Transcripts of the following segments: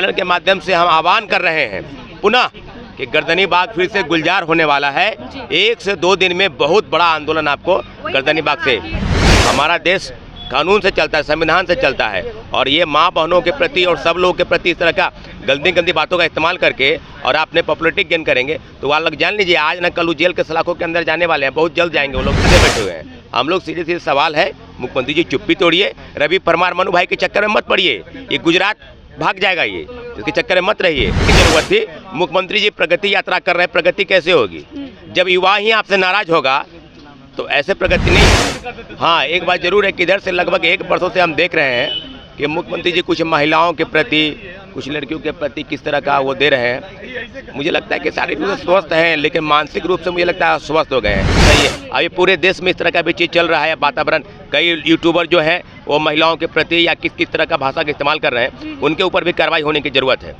Channel के माध्यम से हम आह्वान कर रहे हैं पुनः कि गर्दनी बाग फिर से गुलजार होने वाला है। 1 से 2 दिन में बहुत बड़ा आंदोलन आपको गर्दनी बाग से। हमारा देश कानून से चलता है, संविधान से चलता है, और ये माँ बहनों के प्रति और सब लोगों के प्रति इस तरह का गंदी बातों का इस्तेमाल करके और आपने पॉपुलरिटी गेन करेंगे तो वो लोग जान लीजिए आज न कल वो जेल के सलाखों के अंदर जाने वाले हैं, बहुत जल्द जाएंगे वो लोग बैठे हुए हैं। हम लोग सीधे सवाल है, मुख्यमंत्री जी चुप्पी तोड़िए, रवि परमार मनु भाई के चक्कर में मत पड़िए, ये गुजरात भाग जाएगा, ये इसके चक्कर में मत रहिए। जरूरत थी, मुख्यमंत्री जी प्रगति यात्रा कर रहे हैं, प्रगति कैसे होगी जब युवा ही आपसे नाराज होगा तो ऐसे प्रगति नहीं। हाँ, एक बात जरूर है कि इधर से लगभग 1 वर्षों से हम देख रहे हैं कि मुख्यमंत्री जी कुछ महिलाओं के प्रति, कुछ लड़कियों के प्रति किस तरह का वो दे रहे हैं। मुझे लगता है कि शारीरिक रूप से स्वस्थ हैं लेकिन मानसिक रूप से मुझे लगता है अस्वस्थ हो गए हैं। सही है, अभी पूरे देश में इस तरह का भी चीज़ चल रहा है वातावरण। कई यूट्यूबर जो है वो महिलाओं के प्रति या किस तरह का भाषा का इस्तेमाल कर रहे हैं, उनके ऊपर भी कार्रवाई होने की ज़रूरत है।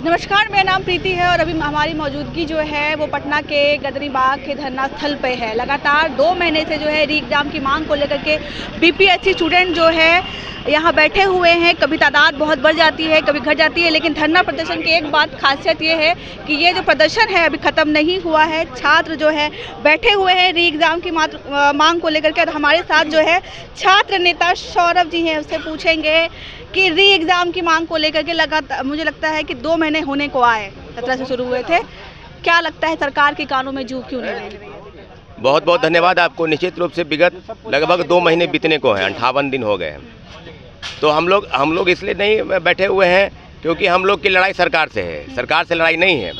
नमस्कार, मेरा नाम प्रीति है और अभी हमारी मौजूदगी जो है वो पटना के गर्दनी बाग के धरना स्थल पे है। लगातार 2 महीने से जो है री एग्ज़ाम की मांग को लेकर के बीपीएससी स्टूडेंट जो है यहाँ बैठे हुए हैं। कभी तादाद बहुत बढ़ जाती है, कभी घट जाती है, लेकिन धरना प्रदर्शन की एक बात खासियत ये है कि ये जो प्रदर्शन है अभी ख़त्म नहीं हुआ है। छात्र जो है बैठे हुए हैं री एग्ज़ाम की मांग को लेकर के, और हमारे साथ जो है छात्र नेता सौरभ जी हैं, उससे पूछेंगे कि री एग्ज़ाम की मांग को लेकर के लगातार मुझे लगता है कि 2 महीने होने को आए, 17 से शुरू हुए थे। क्या लगता है सरकार के कानों में जू क्यों नहीं लगी? बहुत बहुत धन्यवाद आपको। निश्चित रूप से विगत लगभग 2 महीने बीतने को हैं, 58 दिन हो गए हैं। तो हम लोग इसलिए नहीं बैठे हुए हैं क्योंकि हम लोग की लड़ाई सरकार से है, सरकार से लड़ाई नहीं है।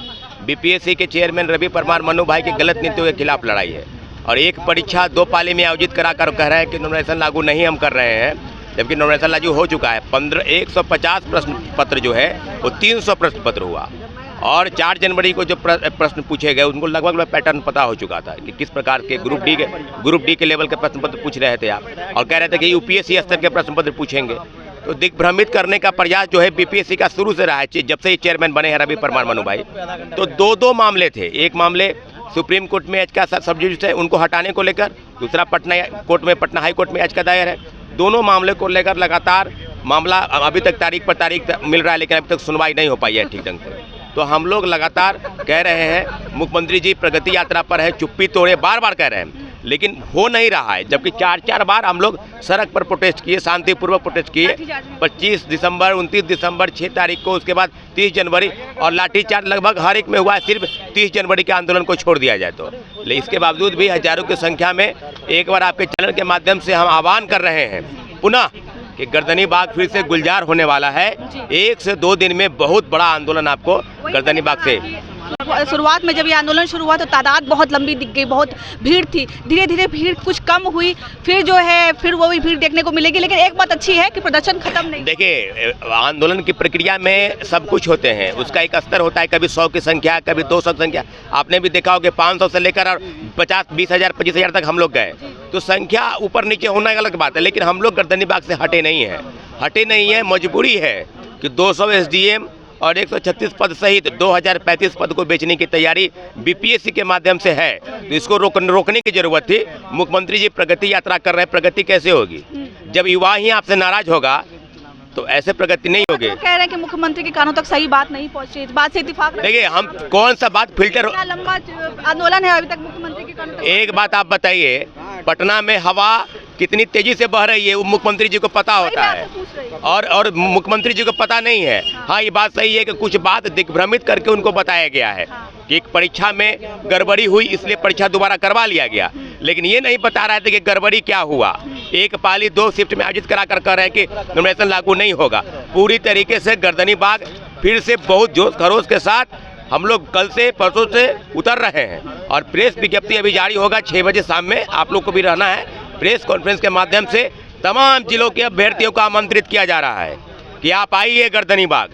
बीपीएससी के चेयरमैन रवि परमार मनु भाई की गलत नीतियों के खिलाफ लड़ाई है। और एक परीक्षा 2 पाली में आयोजित कराकर कह रहे हैं कि नॉमिनेशन लागू नहीं हम कर रहे हैं, जबकि नॉमिनेशन लागू हो चुका है। 150 प्रश्न पत्र जो है वो 300 प्रश्न पत्र हुआ, और 4 जनवरी को जो प्रश्न पूछे गए उनको लगभग पैटर्न पता हो चुका था कि किस प्रकार के ग्रुप डी के लेवल के प्रश्न पत्र पूछ रहे थे आप, और कह रहे थे कि यूपीएससी स्तर के प्रश्न पत्र पूछेंगे। तो दिग्भ्रमित करने का प्रयास जो है बीपीएससी का शुरू से रहा है, जब से चेयरमैन बने हैं रवि परमार मनु भाई। तो 2 मामले थे, एक मामले सुप्रीम कोर्ट में याचिका सब्जुडिस है उनको हटाने को लेकर, दूसरा पटना हाई कोर्ट में याचिका दायर है। दोनों मामले को लेकर लगातार मामला अभी तक तारीख पर तारीख मिल रहा है, लेकिन अभी तक सुनवाई नहीं हो पाई है ठीक ढंग से। तो हम लोग लगातार कह रहे हैं मुख्यमंत्री जी प्रगति यात्रा पर है, चुप्पी तोड़े, बार कह रहे हैं, लेकिन हो नहीं रहा है। जबकि 4 बार हम लोग सड़क पर प्रोटेस्ट किए, शांतिपूर्वक प्रोटेस्ट किए, 25 दिसंबर, 29 दिसंबर, 6 तारीख को, उसके बाद 30 जनवरी, और लाठीचार्ज लगभग हर एक में हुआ है। सिर्फ 30 जनवरी के आंदोलन को छोड़ दिया जाए तो, लेकिन इसके बावजूद भी हजारों की संख्या में एक बार आपके चैनल के माध्यम से हम आह्वान कर रहे हैं पुनः कि गर्दनी बाग फिर से गुलजार होने वाला है। 1 से 2 दिन में बहुत बड़ा आंदोलन आपको गर्दनी बाग से। शुरुआत में जब ये आंदोलन शुरू हुआ तो तादाद बहुत लंबी दिख गई, बहुत भीड़ थी। धीरे धीरे भीड़ कुछ कम हुई, फिर जो है फिर वो भी भीड़ देखने को मिलेगी। लेकिन एक बात अच्छी है कि प्रदर्शन खत्म नहीं। देखिए, आंदोलन की प्रक्रिया में सब कुछ होते हैं, उसका एक स्तर होता है, कभी 100 की संख्या, कभी 200 की संख्या। आपने भी देखा होगा 500 से लेकर और 50, 20,000, 25,000 तक हम लोग गए। तो संख्या ऊपर नीचे होना एक अलग बात है, लेकिन हम लोग गर्दनी बाग से हटे नहीं है। मजबूरी है कि 200 एसडीएम और 136 पद सहित 2035 पद को बेचने की तैयारी बीपीएससी के माध्यम से है। तो इसको रोकने की जरूरत थी। मुख्यमंत्री जी प्रगति यात्रा कर रहे हैं, प्रगति कैसे होगी जब युवा ही आपसे नाराज होगा तो ऐसे प्रगति नहीं होगी। तो कह रहे हैं कि मुख्यमंत्री के कानों तक सही बात नहीं पहुंची, इस बात से इत्तेफाक। देखिए, हम कौन सा बात फिल्टर, लंबा आंदोलन है अभी तक मुख्यमंत्री के कानों तक। एक बात आप बताइए, पटना में हवा कितनी तेजी से बह रही है वो मुख्यमंत्री जी को पता होता है, और मुख्यमंत्री जी को पता नहीं है। हाँ, ये बात सही है कि कुछ बात दिग्भ्रमित करके उनको बताया गया है कि एक परीक्षा में गड़बड़ी हुई इसलिए परीक्षा दोबारा करवा लिया गया, लेकिन ये नहीं बता रहे थे कि गड़बड़ी क्या हुआ। 1 पाली 2 शिफ्ट में आयोजित कराकर कह रहे हैं कि नॉमिनेशन लागू नहीं होगा। पूरी तरीके से गर्दनी बाग फिर से बहुत जोश खरोश के साथ हम लोग कल से परसों से उतर रहे हैं, और प्रेस विज्ञप्ति अभी जारी होगा 6 बजे शाम में। आप लोग को भी रहना है। प्रेस कॉन्फ्रेंस के माध्यम से तमाम जिलों के अभ्यर्थियों को आमंत्रित किया जा रहा है कि आप आइए गर्दनी बाग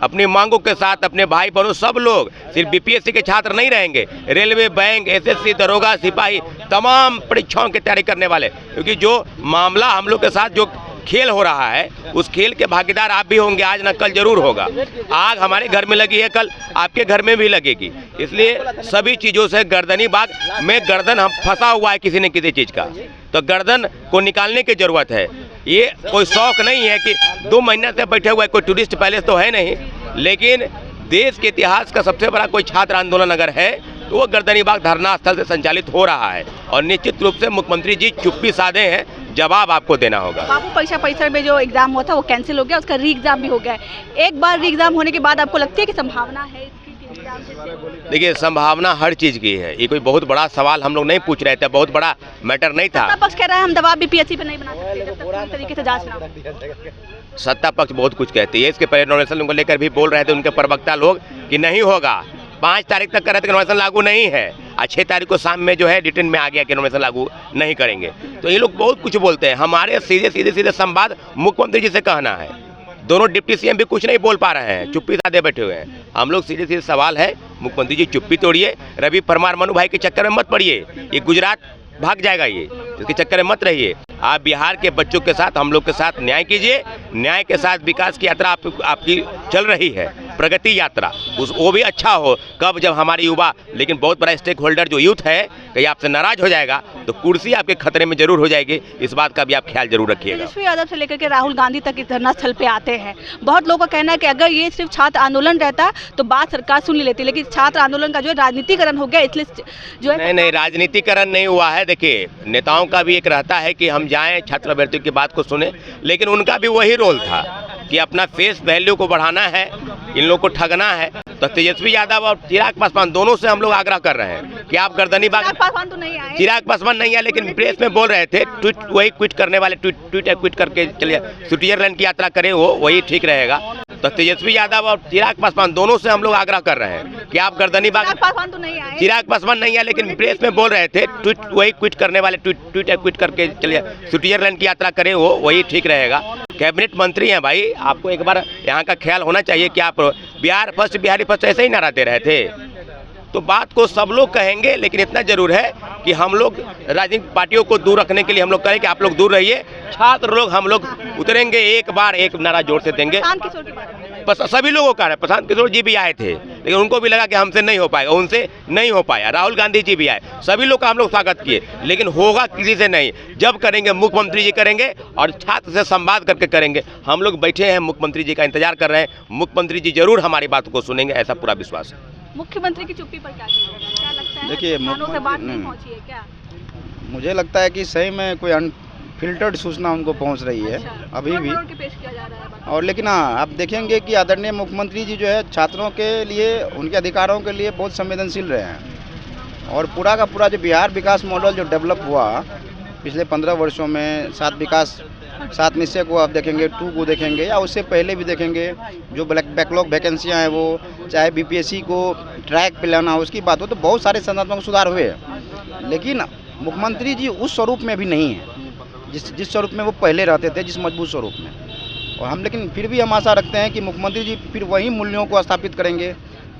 अपनी मांगों के साथ, अपने भाई बहनों सब लोग। सिर्फ बीपीएससी के छात्र नहीं रहेंगे, रेलवे, बैंक, एसएससी, दरोगा, सिपाही, तमाम परीक्षाओं की तैयारी करने वाले, क्योंकि जो मामला हम लोग के साथ जो खेल हो रहा है उस खेल के भागीदार आप भी होंगे। आज न कल जरूर होगा। आग हमारे घर में लगी है, कल आपके घर में भी लगेगी। इसलिए सभी चीज़ों से गर्दनी बाग में गर्दन हम फंसा हुआ है किसी न किसी चीज़ का, तो गर्दन को निकालने की जरूरत है। ये कोई शौक नहीं है कि 2 महीने से बैठे हुए, कोई टूरिस्ट पैलेस तो है नहीं, लेकिन देश के इतिहास का सबसे बड़ा कोई छात्र आंदोलन अगर है तो वो गर्दनीबाग धरना स्थल से संचालित हो रहा है और निश्चित रूप से मुख्यमंत्री जी चुप्पी साधे हैं, जवाब आपको देना होगा। बाबू परीक्षा परिसर में जो एग्जाम हुआ था वो कैंसिल हो गया, उसका री एग्जाम भी हो गया है। एक बार री एग्जाम होने के बाद आपको लगती है कि संभावना है इसकी कि एग्जाम से? देखिए, संभावना हर चीज़ की है, ये कोई बहुत बड़ा सवाल हम लोग नहीं पूछ रहे थे, बहुत बड़ा मैटर नहीं था। सत्ता पक्ष कह रहा है हम दबाव बीपीएससी पे नहीं बना सकते जब तक पूरी तरीके से जांच ना हो। सत्ता पक्ष बहुत कुछ कहती है, इसके पहले नोटिफिकेशन को लेकर भी बोल रहे थे उनके प्रवक्ता लोग कि नहीं होगा, 5 तारीख तक कर रहे थे नोटिफिकेशन लागू नहीं है, और 6 तारीख को शाम में जो है रिटर्न में आ गया कि नोटिफिकेशन लागू नहीं करेंगे। तो ये लोग बहुत कुछ बोलते हैं, हमारे सीधे संवाद मुख्यमंत्री जी से कहना है। दोनों डिप्टी सीएम भी कुछ नहीं बोल पा रहे हैं, चुप्पी साधे बैठे हुए हैं। हम लोग सीधे सवाल है, मुख्यमंत्री जी चुप्पी तोड़िए, रवि परमार मनु भाई के चक्कर में मत पड़िए, ये गुजरात भाग जाएगा, ये इसके चक्कर में मत रहिए। आप बिहार के बच्चों के साथ, हम लोग के साथ न्याय कीजिए, न्याय के साथ विकास की यात्रा आपकी चल रही है, प्रगति यात्रा, वो भी अच्छा हो। कब जब हमारे युवा, लेकिन बहुत बड़ा स्टेक होल्डर जो यूथ है कहीं आपसे नाराज हो जाएगा तो कुर्सी आपके खतरे में जरूर हो जाएगी, इस बात का भी आप ख्याल जरूर रखिएगा। तेजस्वी यादव से लेकर के राहुल गांधी तक इस धरना स्थल पे आते हैं। बहुत लोगों का कहना है कि अगर ये सिर्फ छात्र आंदोलन रहता तो बात सरकार सुन लेती, लेकिन छात्र आंदोलन का जो है राजनीतिकरण हो गया, इसलिए जो है नहीं, राजनीतिकरण नहीं हुआ है। देखिए, नेताओं का भी एक रहता है कि हम जाएं छात्र अभ्यर्थियों की बात को सुने, लेकिन उनका भी वही रोल था कि अपना फेस वैल्यू को बढ़ाना है, इन लोगों को ठगना है। तो तेजस्वी यादव और चिराग पासवान दोनों से हम लोग आग्रह कर रहे हैं कि आप गर्दनीबाग, चिराग पासवान तो नहीं आए, चिराग पासवान नहीं आए, लेकिन प्रेस में बोल रहे थे ट्वीट, वही क्विट करने वाले ट्वीट करके चलिए स्विट्जरलैंड की यात्रा करें, वो वही ठीक रहेगा। तो तेजस्वी यादव और चिराग पासवान दोनों से हम लोग आग्रह कर रहे हैं कि आप गर्दनीबाग, चिराग पासवान तो नहीं आए, चिराग पासवान नहीं आए, लेकिन प्रेस में बोल रहे थे ट्वीट, वही क्विट करने वाले ट्वीट करके चलिए स्विट्जरलैंड की यात्रा करें, वो वही ठीक रहेगा। कैबिनेट मंत्री हैं भाई, आपको एक बार यहाँ का ख्याल होना चाहिए कि आप बिहार फर्स्ट, बिहारी फर्स्ट ऐसे ही नारा दे रहे थे। तो बात को सब लोग कहेंगे, लेकिन इतना जरूर है कि हम लोग राजनीतिक पार्टियों को दूर रखने के लिए हम लोग कहें कि आप लोग दूर रहिए, छात्र लोग हम लोग उतरेंगे, एक बार एक नारा जोर से देंगे। सभी लोगों का है, प्रशांत किशोर जी भी आए थे, लेकिन उनको भी लगा कि हमसे नहीं हो पाएगा, उनसे नहीं हो पाया। राहुल गांधी जी भी आए, सभी लोग का हम लोग स्वागत किए, लेकिन होगा किसी से नहीं। जब करेंगे मुख्यमंत्री जी करेंगे और छात्र से संवाद करके करेंगे। हम लोग बैठे हैं, मुख्यमंत्री जी का इंतजार कर रहे हैं, मुख्यमंत्री जी जरूर हमारी बात को सुनेंगे, ऐसा पूरा विश्वास है। मुख्यमंत्री की चुप्पी पर क्या लगता है? देखिए, किसानों से बात नहीं पहुंची है क्या? मुझे लगता है कि सही में कोई अनफिल्टर्ड सूचना उनको पहुंच रही है अभी भी। पेश किया जा रहा है और लेकिन हाँ, आप देखेंगे कि आदरणीय मुख्यमंत्री जी जो है छात्रों के लिए, उनके अधिकारों के लिए बहुत संवेदनशील रहे हैं। और पूरा का पूरा जो बिहार विकास मॉडल जो डेवलप हुआ पिछले 15 वर्षों में, 7 निश्चय को आप देखेंगे, 2 को देखेंगे, या उससे पहले भी देखेंगे, जो बैकलॉग वैकेंसियाँ हैं वो, चाहे बीपीएससी को ट्रैक पे लाना, उसकी बात हो, तो बहुत सारे संस्थात्मक सुधार हुए। लेकिन मुख्यमंत्री जी उस स्वरूप में भी नहीं है जिस स्वरूप में वो पहले रहते थे, जिस मजबूत स्वरूप में। और हम लेकिन फिर भी हम आशा रखते हैं कि मुख्यमंत्री जी फिर वही मूल्यों को स्थापित करेंगे,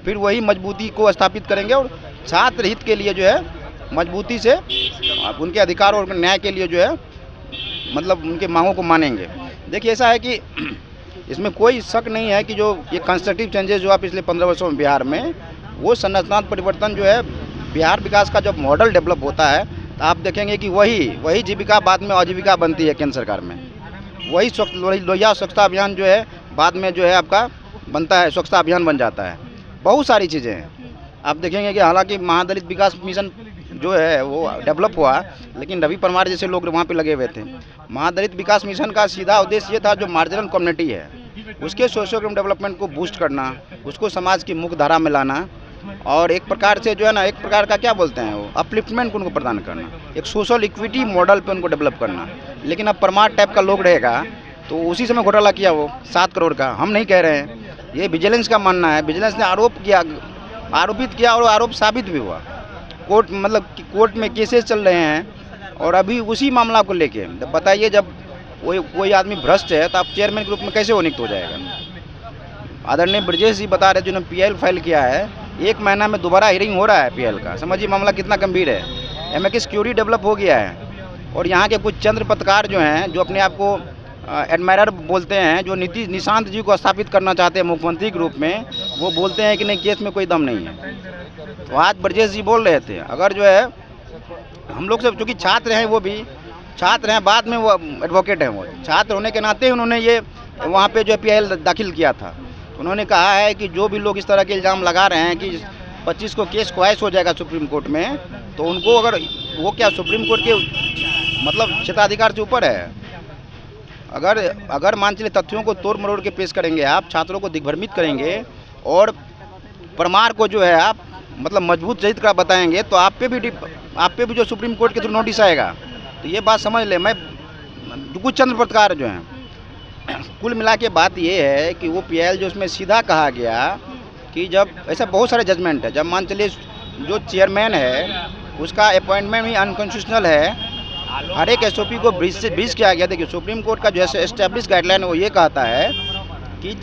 फिर वही मजबूती को स्थापित करेंगे और छात्र हित के लिए जो है मजबूती से उनके अधिकार और न्याय के लिए जो है मतलब उनके मांगों को मानेंगे। देखिए, ऐसा है कि इसमें कोई शक नहीं है कि जो ये कंस्ट्रक्टिव चेंजेस जो है पिछले 15 वर्षों में बिहार में, वो संरचनात्मक परिवर्तन जो है, बिहार विकास का जब मॉडल डेवलप होता है तो आप देखेंगे कि वही जीविका बाद में आजीविका बनती है केंद्र सरकार में। वही लोहिया स्वच्छता अभियान जो है बाद में जो है आपका बनता है, स्वच्छता अभियान बन जाता है। बहुत सारी चीज़ें हैं, आप देखेंगे कि हालांकि महादलित विकास मिशन जो है वो डेवलप हुआ, लेकिन रवि परमार जैसे लोग वहाँ पे लगे हुए थे। महादलित विकास मिशन का सीधा उद्देश्य ये था, जो मार्जिनल कम्युनिटी है उसके सोशियो इकोनॉमिक डेवलपमेंट को बूस्ट करना, उसको समाज की मुख्य धारा में लाना, और एक प्रकार से जो है ना, एक प्रकार का क्या बोलते हैं वो, अपलिफ्टमेंट को उनको प्रदान करना, एक सोशल इक्विटी मॉडल पे उनको डेवलप करना। लेकिन अब परमार टाइप का लोग रहेगा तो उसी समय घोटाला किया वो 7 करोड़ का। हम नहीं कह रहे हैं, ये विजिलेंस का मानना है। विजिलेंस ने आरोपित किया और आरोप साबित भी हुआ। कोर्ट में केसेस चल रहे हैं और अभी उसी मामला को लेके बताइए, जब कोई आदमी भ्रष्ट है तो आप चेयरमैन के रूप में कैसे वो नियुक्त हो जाएगा। आदरणीय ब्रजेश जी बता रहे, जिन्होंने पीएल फाइल किया है, 1 महीना में दोबारा हियरिंग हो रहा है पीएल का। समझिए मामला कितना गंभीर है। एमए की सिक्योरिटी डेवलप हो गया है और यहाँ के कुछ चंद्र पत्रकार जो हैं, जो अपने आप को एडमायरर बोलते हैं, जो नीतीश निशांत जी को स्थापित करना चाहते हैं मुख्यमंत्री के रूप में, वो बोलते हैं कि नहीं, केस में कोई दम नहीं है। तो आज ब्रजेश जी बोल रहे थे, अगर जो है हम लोग सब चूँकि छात्र हैं वो भी, छात्र हैं, बाद में वो एडवोकेट हैं। वो छात्र होने के नाते उन्होंने ये वहाँ पे जो PIL दाखिल किया था। उन्होंने कहा है कि जो भी लोग इस तरह के इल्ज़ाम लगा रहे हैं कि 25 को केस क्वाइस हो जाएगा सुप्रीम कोर्ट में, तो उनको अगर वो क्या सुप्रीम कोर्ट के मतलब क्षेत्राधिकार से ऊपर है। अगर मान चलिए तथ्यों को तोड़ मरोड़ के पेश करेंगे आप, छात्रों को दिग्भ्रमित करेंगे और परमार को जो है आप मतलब मजबूत चरित्र का बताएंगे, तो आप पे भी जो सुप्रीम कोर्ट के थ्रू नोटिस आएगा। तो ये बात समझ ले। मैं कुछ चंद्र पत्रकार जो हैं, कुल मिला के बात ये है कि वो PIL जो उसमें सीधा कहा गया कि जब ऐसा बहुत सारे जजमेंट है, जब मान चलिए जो चेयरमैन है उसका अपॉइंटमेंट भी अनकॉन्स्टिट्यूशनल है, हर एक SOP को ब्रीच किया गया। देखिए सुप्रीम कोर्ट का जो एस्टेब्लिश गाइडलाइन है वो ये कहता है कि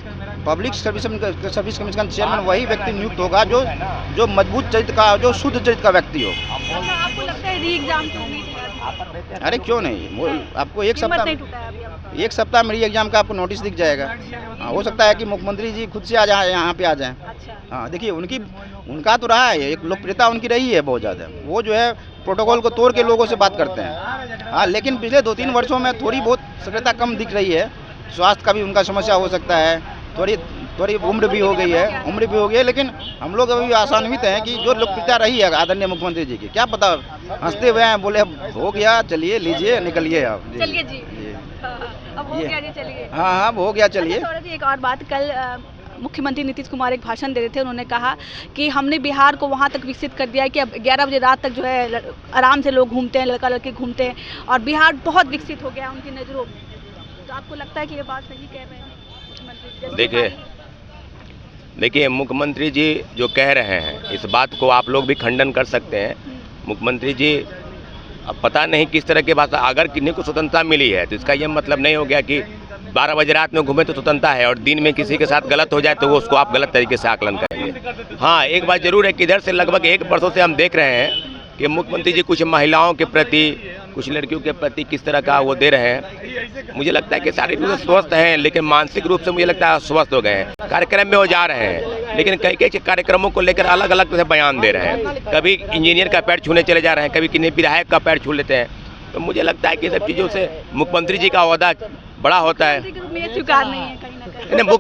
पब्लिक सर्विस कमीशन चेयरमैन वही व्यक्ति नियुक्त होगा जो मजबूत चरित्र का, जो शुद्ध चरित्र का व्यक्ति हो। आपको लगता है री एग्जाम की उम्मीद है? अरे क्यों नहीं, वो आपको एक सप्ताह में री एग्जाम का आपको नोटिस दिख जाएगा। हाँ, हो सकता है कि मुख्यमंत्री जी खुद से आ जाए, यहाँ पे आ जाएं। हाँ देखिए उनका तो रहा है, एक लोकप्रियता उनकी रही है बहुत ज़्यादा। वो जो है प्रोटोकॉल को तोड़ के लोगों से बात करते हैं। हाँ, लेकिन पिछले 2-3 वर्षों में थोड़ी बहुत सक्रियता कम दिख रही है। स्वास्थ्य का भी उनका समस्या हो सकता है, थोड़ी उम्र भी हो गई है, लेकिन हम लोग अभी आशान्वित हैं कि जो लोकप्रियता रही है आदरणीय मुख्यमंत्री जी की, क्या पता हंसते हुए हैं, बोले हो गया, चलिए लीजिए निकलिए आप। चलिए जी, अब हो गया जी, चलिए। हाँ हो गया, चलिए। अच्छा, जी एक और बात, कल मुख्यमंत्री नीतीश कुमार एक भाषण दे रहे थे। उन्होंने कहा कि हमने बिहार को वहाँ तक विकसित कर दिया है कि अब 11 बजे रात तक जो है आराम से लोग घूमते हैं, लड़का लड़की घूमते हैं, और बिहार बहुत विकसित हो गया है उनकी नज़रों में। तो आपको लगता है कि ये बात सही कह रहे हैं मुख्यमंत्री? देखिए मुख्यमंत्री जी जो कह रहे हैं इस बात को आप लोग भी खंडन कर सकते हैं। मुख्यमंत्री जी अब पता नहीं किस तरह की भाषा, अगर किसी को स्वतंत्रता मिली है तो इसका यह मतलब नहीं हो गया कि 12 बजे रात में घूमे तो स्वतंत्रता है, और दिन में किसी के साथ गलत हो जाए तो वो उसको आप गलत तरीके से आकलन करेंगे। हाँ, एक बात जरूर है कि इधर से लगभग 1 वर्षों से हम देख रहे हैं कि मुख्यमंत्री जी कुछ महिलाओं के प्रति, कुछ लड़कियों के प्रति किस तरह का वो दे रहे हैं। मुझे लगता है कि शारीरिक रूप से स्वस्थ हैं, लेकिन मानसिक रूप से मुझे लगता है अस्वस्थ हो गए हैं। कार्यक्रम में वो जा रहे हैं, लेकिन कई कार्यक्रमों को लेकर अलग अलग से बयान दे रहे हैं। कभी इंजीनियर का पैर छूने चले जा रहे हैं, कभी किसी विधायक का पैर छू लेते हैं। तो मुझे लगता है कि सब चीज़ों से मुख्यमंत्री जी का ओहदा बड़ा होता है।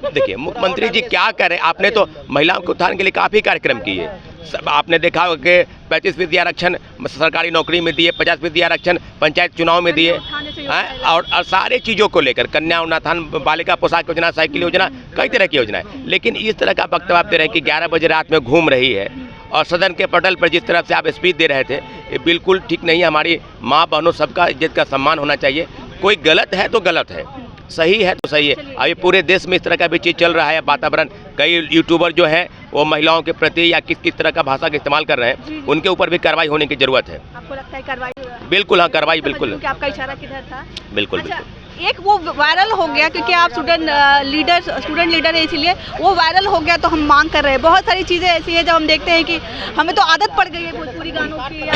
देखिए मुख्यमंत्री जी क्या करें, आपने तो महिलाओं के उत्थान के लिए काफ़ी कार्यक्रम किए। सब आपने देखा कि 35% आरक्षण सरकारी नौकरी में दिए, 50% आरक्षण पंचायत चुनाव में दिए, और सारे चीज़ों को लेकर कन्या उत्थान, बालिका पोशाक योजना, साइकिल योजना, कई तरह की योजनाएं। लेकिन इस तरह का वक्तव्य आप दे रहे हैं कि 11 बजे रात में घूम रही है, और सदन के पटल पर जिस तरह से आप स्पीच दे रहे थे, ये बिल्कुल ठीक नहीं है। हमारी माँ बहनों सबका इज्जत का सम्मान होना चाहिए। कोई गलत है तो गलत है, सही है तो सही है। अभी पूरे देश में इस तरह का भी चीज़ चल रहा है, वातावरण। कई यूट्यूबर जो हैं वो महिलाओं के प्रति या किस तरह का भाषा का इस्तेमाल कर रहे हैं, उनके ऊपर भी कार्रवाई होने की जरूरत है। आपको लगता है कार्रवाई? बिल्कुल, हाँ कार्रवाई बिल्कुल। आपका इशारा किधर था? बिल्कुल। एक वो वायरल हो गया क्योंकि आप स्टूडेंट लीडर है, इसीलिए वो वायरल हो गया। तो हम मांग कर रहे हैं, बहुत सारी चीज़ें ऐसी हैं जब हम देखते हैं कि हमें तो आदत पड़ गई है भोजपुरी गानों की या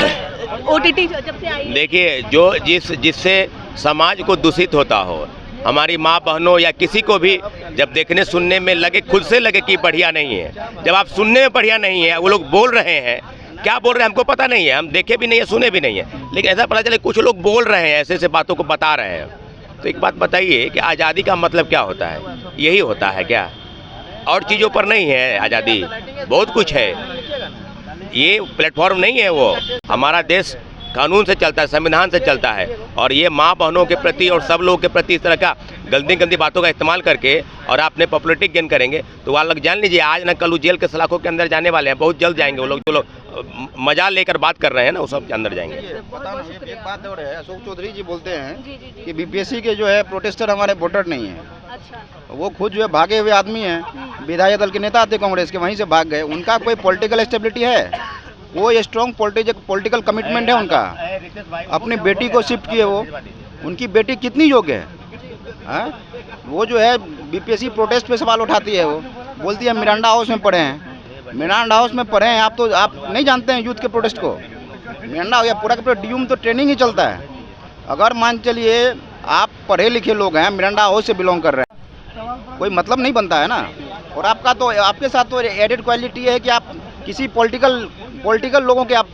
OTT जब से आई। देखिए जो जिससे समाज को दूषित होता हो, हमारी माँ बहनों या किसी को भी जब देखने सुनने में लगे, खुद से लगे कि बढ़िया नहीं है, जब आप सुनने में बढ़िया नहीं है, वो लोग बोल रहे हैं, क्या बोल रहे हैं हमको पता नहीं है, हम देखे भी नहीं है, सुने भी नहीं है, लेकिन ऐसा पता चले कुछ लोग बोल रहे हैं, ऐसे ऐसे बातों को बता रहे हैं। तो एक बात बताइए कि आज़ादी का मतलब क्या होता है? यही होता है क्या? और चीज़ों पर नहीं है आज़ादी, बहुत कुछ है। ये प्लेटफॉर्म नहीं है वो। हमारा देश कानून से चलता है, संविधान से चलता है, और ये माँ बहनों के प्रति और सब लोगों के प्रति इस तरह का गंदी बातों का इस्तेमाल करके और आपने पॉपुलरिटी गेन करेंगे तो वो लोग जान लीजिए आज ना कल वो जेल के सलाखों के अंदर जाने वाले हैं, बहुत जल्द जाएंगे वो लोग। जो लोग मजा लेकर बात कर रहे हैं ना, वो सब अंदर जाएंगे। एक बात और है, अशोक चौधरी जी बोलते हैं कि BPSC के जो है प्रोटेस्टर हमारे वोटर नहीं है। अच्छा। वो खुद जो है भागे हुए आदमी हैं, विधायक दल के नेता थे कांग्रेस के, वहीं से भाग गए। उनका कोई पॉलिटिकल स्टेबिलिटी है, वो स्ट्रॉन्ग पॉलिटिकल कमिटमेंट है उनका। अपनी बेटी को शिफ्ट किए वो, उनकी बेटी कितनी योग्य है? वो जो है BPSC प्रोटेस्ट पे सवाल उठाती है, वो बोलती है मिरांडा हाउस में पढ़े हैं। मिरांडा हाउस में पढ़े हैं आप, तो आप नहीं जानते हैं यूथ के प्रोटेस्ट को? मिरांडा या पूरा का पूरा DU में तो ट्रेनिंग ही चलता है। अगर मान चलिए आप पढ़े लिखे लोग हैं, मिरांडा हाउस से बिलोंग कर रहे हैं, कोई मतलब नहीं बनता है ना। और आपका तो आपके साथ तो एडेड क्वालिटी है कि आप किसी पॉलिटिकल लोगों के आप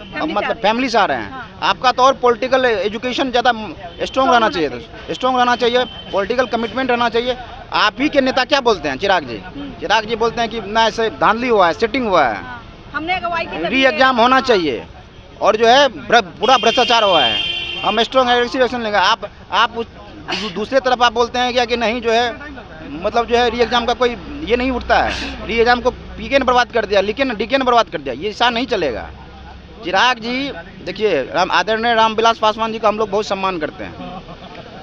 मतलब फैमिली से आ रहे हैं। आपका तो और पॉलिटिकल एजुकेशन ज़्यादा स्ट्रॉन्ग रहना चाहिए था, स्ट्रॉन्ग रहना चाहिए, पॉलिटिकल कमिटमेंट रहना चाहिए। आप ही के नेता क्या बोलते हैं? चिराग जी बोलते हैं कि ना ऐसे धांधली हुआ है, सेटिंग हुआ है, हमने अगुवाई की, री एग्जाम होना चाहिए और जो है पूरा भ्रष्टाचार हुआ है, हम स्ट्रॉन्ग एग्रेसिव एक्शन लेंगे। आप दूसरे तरफ आप बोलते हैं क्या कि नहीं जो है मतलब जो है री एग्जाम का कोई ये नहीं उठता है, री एग्जाम को पीके ने बर्बाद कर दिया, लेकिन डीके ने बर्बाद कर दिया, ये ऐसा नहीं चलेगा। चिराग जी देखिए, आदरणीय रामविलास पासवान जी का हम लोग बहुत सम्मान करते हैं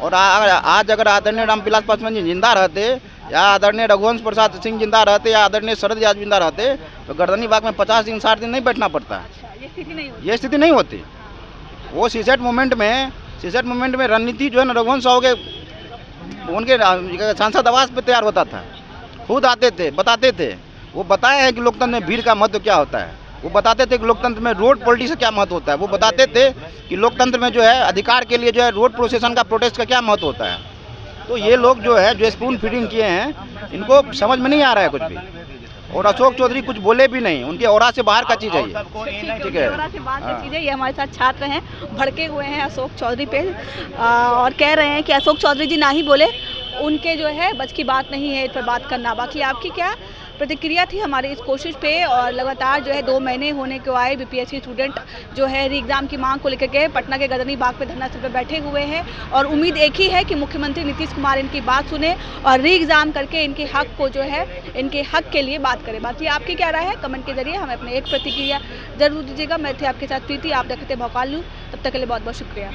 और आज अगर आदरणीय रामविलास पासवान जी जिंदा रहते या आदरणीय रघुवंश प्रसाद सिंह जिंदा रहते या आदरणीय शरद यादव जिंदा रहते तो गर्दनी बाग में 50 दिन 60 दिन नहीं बैठना पड़ता। ये स्थिति नहीं होती। वो सीसेट मूवमेंट में रणनीति जो है ना रघुवंश साहू के उनके सांसद आवास पे तैयार होता था, खुद आते थे, बताते थे, वो बताए हैं कि लोकतंत्र में भीड़ का महत्व क्या होता है, वो बताते थे कि लोकतंत्र में रोड पॉलिटिक्स का क्या महत्व होता है, वो बताते थे कि लोकतंत्र में जो है अधिकार के लिए जो है रोड प्रोसेशन का प्रोटेस्ट का क्या महत्व होता है। तो ये लोग जो है जो स्पून फीडिंग किए हैं इनको समझ में नहीं आ रहा है कुछ भी, और अशोक चौधरी कुछ बोले भी नहीं, उनके औरा से बाहर का चीज़ है ये, ठीक है, औरा से बाहर का चीज़ है। ये हमारे साथ छात्र हैं, भड़के हुए हैं अशोक चौधरी पे और कह रहे हैं कि अशोक चौधरी जी ना ही बोले, उनके जो है बच की बात नहीं है इस पर बात करना। बाकी आपकी क्या प्रतिक्रिया थी हमारी इस कोशिश पे? और लगातार जो है 2 महीने होने को आए बीपीएससी स्टूडेंट जो है री एग्ज़ाम की मांग को लेकर के पटना के गदनी बाग पे धरना स्थल पे बैठे हुए हैं और उम्मीद एक ही है कि मुख्यमंत्री नीतीश कुमार इनकी बात सुने और री एग्ज़ाम करके इनके हक को जो है इनके हक के लिए बात करें। बाकी आपकी क्या राय है कमेंट के जरिए हमें अपने एक प्रतिक्रिया जरूर दीजिएगा। मैं थे आपके साथ प्रीति, आप देखते भोकाल न्यूज़, तब तक के लिए बहुत बहुत शुक्रिया।